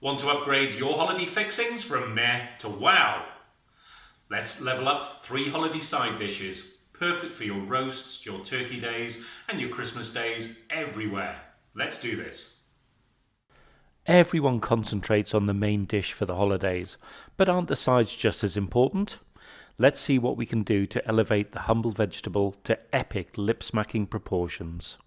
Want to upgrade your holiday fixings from meh to wow? Let's level up 3 holiday side dishes, perfect for your roasts, your turkey days and your Christmas days everywhere. Let's do this. Everyone concentrates on the main dish for the holidays, but aren't the sides just as important? Let's see what we can do to elevate the humble vegetable to epic lip-smacking proportions.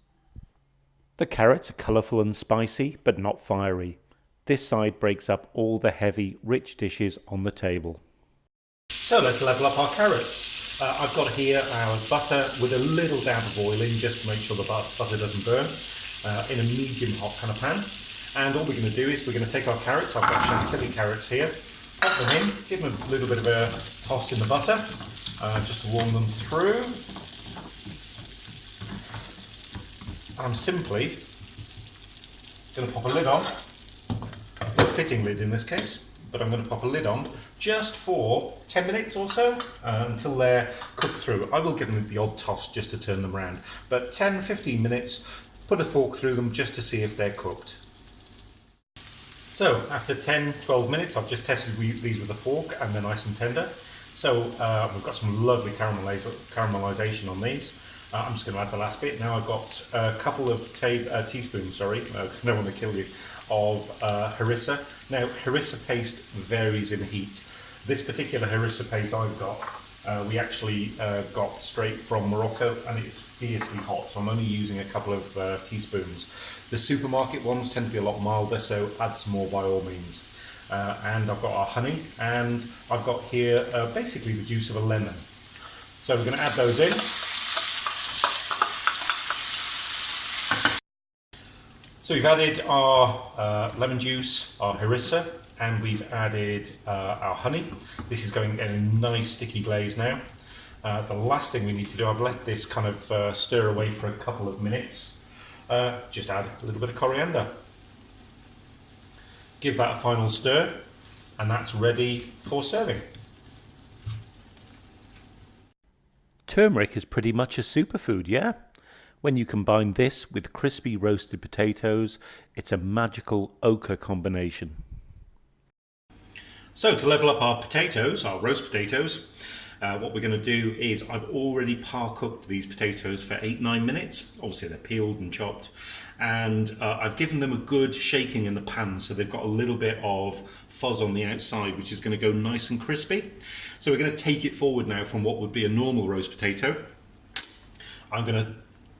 The carrots are colourful and spicy, but not fiery. This side breaks up all the heavy, rich dishes on the table. So let's level up our carrots. I've got here our butter with a little dab of oil in just to make sure the butter doesn't burn, in a medium hot kind of pan. And all we're going to do is we're going to take our carrots, I've got chantilly carrots here, pop them in, give them a little bit of a toss in the butter, just to warm them through. And I'm simply going to pop a lid on. A fitting lid in this case, but I'm going to pop a lid on just for 10 minutes or so until they're cooked through. I will give them the odd toss just to turn them around, but 10-15 minutes, put a fork through them just to see if they're cooked. So after 10-12 minutes, I've just tested these with a fork and they're nice and tender. So we've got some lovely caramelization on these. I'm just going to add the last bit. Now I've got a couple of teaspoons, because I don't want to kill you, of harissa. Now harissa paste varies in heat. This particular harissa paste I've got, we actually got straight from Morocco and it's fiercely hot, so I'm only using a couple of teaspoons. The supermarket ones tend to be a lot milder, so add some more by all means. And I've got our honey, and I've got here basically the juice of a lemon. So we're going to add those in. So we've added our lemon juice, our harissa, and we've added our honey. This is going in a nice sticky glaze now. The last thing we need to do, I've let this kind of stir away for a couple of minutes. Just add a little bit of coriander. Give that a final stir, and that's ready for serving. Turmeric is pretty much a superfood, yeah? When you combine this with crispy roasted potatoes, it's a magical ochre combination. So to level up our potatoes, our roast potatoes, what we're going to do is I've already par-cooked these potatoes for 8-9 minutes. Obviously they're peeled and chopped, and I've given them a good shaking in the pan so they've got a little bit of fuzz on the outside, which is going to go nice and crispy. So we're going to take it forward now from what would be a normal roast potato. I'm going to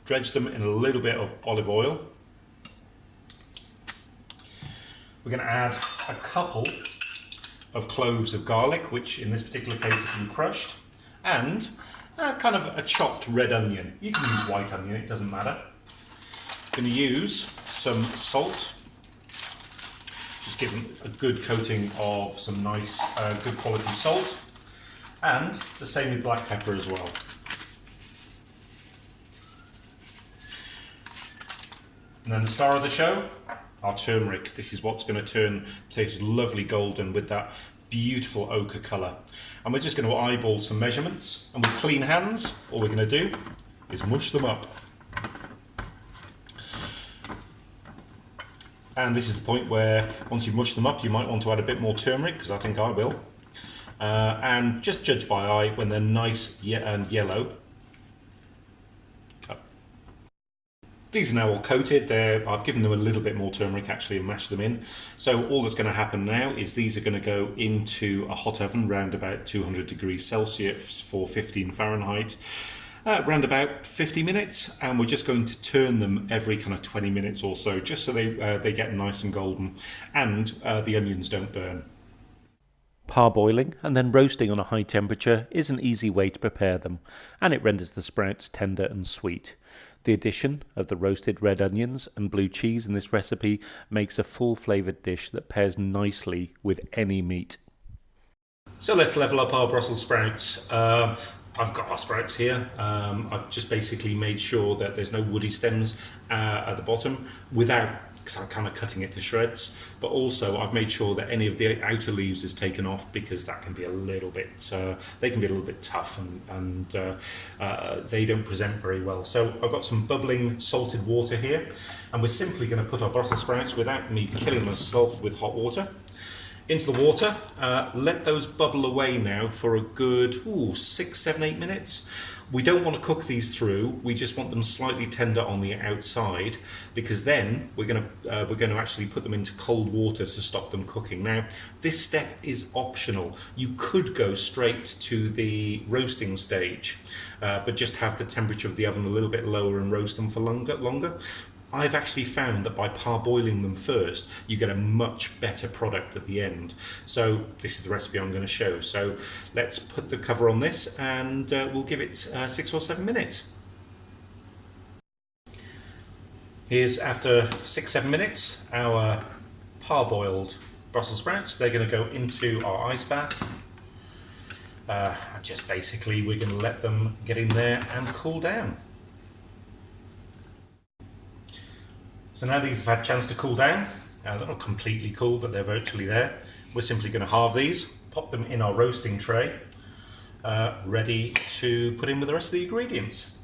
dredge them in a little bit of olive oil. We're going to add a couple of cloves of garlic, which in this particular case has been crushed, and kind of a chopped red onion. You can use white onion, it doesn't matter. I'm going to use some salt, just give them a good coating of some nice good quality salt, and the same with black pepper as well. And then the star of the show, our turmeric. This is what's going to turn potatoes lovely golden with that beautiful ochre colour. And we're just going to eyeball some measurements, and with clean hands, all we're going to do is mush them up. And this is the point where once you've mushed them up, you might want to add a bit more turmeric, because I think I will. And just judge by eye when they're nice and yellow. These are now all coated. I've given them a little bit more turmeric actually and mashed them in. So all that's going to happen now is these are going to go into a hot oven round about 200 degrees Celsius for 15 Fahrenheit, round about 50 minutes, and we're just going to turn them every kind of 20 minutes or so, just so they get nice and golden and the onions don't burn. Parboiling and then roasting on a high temperature is an easy way to prepare them, and it renders the sprouts tender and sweet. The addition of the roasted red onions and blue cheese in this recipe makes a full-flavoured dish that pairs nicely with any meat. So let's level up our Brussels sprouts. I've got our sprouts here. I've just basically made sure that there's no woody stems at the bottom without kind of cutting it to shreds, but also I've made sure that any of the outer leaves is taken off, because that can be a little bit they can be a little bit tough, and they don't present very well. So I've got some bubbling salted water here, and we're simply going to put our Brussels sprouts, without me killing myself with hot water, into the water. Let those bubble away now for a good 6, 7, 8 minutes. We don't want to cook these through. We just want them slightly tender on the outside, because then we're going to actually put them into cold water to stop them cooking. Now, this step is optional. You could go straight to the roasting stage, but just have the temperature of the oven a little bit lower and roast them for longer. I've actually found that by parboiling them first, you get a much better product at the end. So this is the recipe I'm going to show. So let's put the cover on this, and we'll give it 6 or 7 minutes. Here's, after 6, 7 minutes, our parboiled Brussels sprouts. They're going to go into our ice bath. Just basically, we're going to let them get in there and cool down. So now these have had a chance to cool down. They're not completely cool, but they're virtually there. We're simply going to halve these, pop them in our roasting tray, ready to put in with the rest of the ingredients.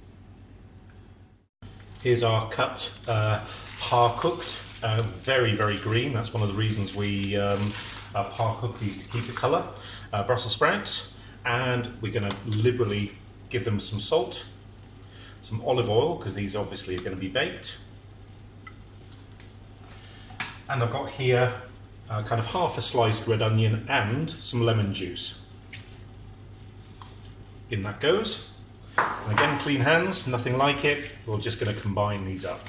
Here's our cut, par cooked, very, very green. That's one of the reasons we par cook these, to keep the colour. Brussels sprouts, and we're going to liberally give them some salt, some olive oil, because these obviously are going to be baked. And I've got here kind of half a sliced red onion and some lemon juice. In that goes. And again, clean hands, nothing like it. We're just going to combine these up.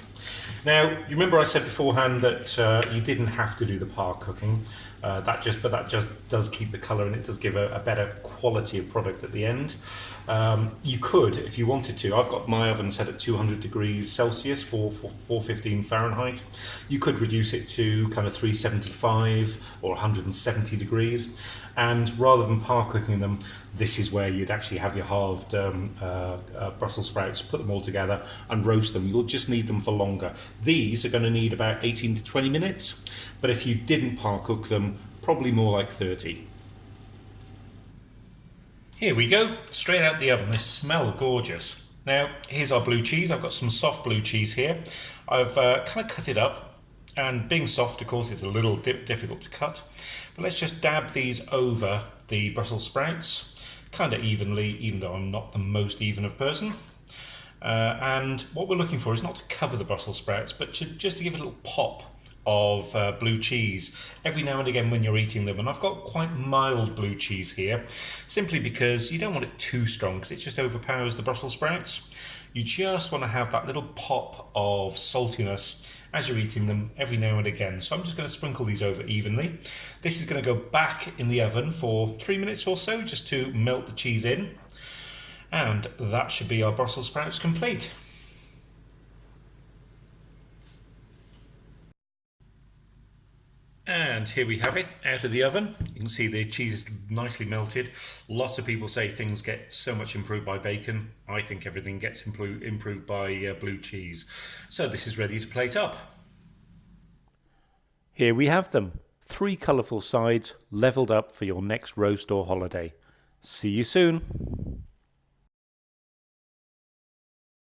Now, you remember I said beforehand that you didn't have to do the par cooking. That just does keep the colour, and it does give a better quality of product at the end. You could, if you wanted to. I've got my oven set at 200 degrees Celsius for 415 Fahrenheit. You could reduce it to kind of 375 or 170 degrees. And rather than par cooking them, this is where you'd actually have your halved Brussels sprouts, put them all together and roast them. You'll just need them for longer. These are going to need about 18 to 20 minutes, but if you didn't par cook them, probably more like 30. Here we go, straight out the oven. They smell gorgeous. Now, here's our blue cheese. I've got some soft blue cheese here. I've kind of cut it up, and being soft, of course, it's a little difficult to cut. But let's just dab these over the Brussels sprouts, kind of evenly, even though I'm not the most even of person. And what we're looking for is not to cover the Brussels sprouts, but just to give it a little pop of blue cheese every now and again when you're eating them. And I've got quite mild blue cheese here, simply because you don't want it too strong, because it just overpowers the Brussels sprouts. You just want to have that little pop of saltiness as you're eating them every now and again. So I'm just going to sprinkle these over evenly. This is going to go back in the oven for 3 minutes or so, just to melt the cheese in. And that should be our Brussels sprouts complete. And here we have it, out of the oven. You can see the cheese is nicely melted. Lots of people say things get so much improved by bacon. I think everything gets improved by blue cheese. So this is ready to plate up. Here we have them. 3 colourful sides, levelled up for your next roast or holiday. See you soon.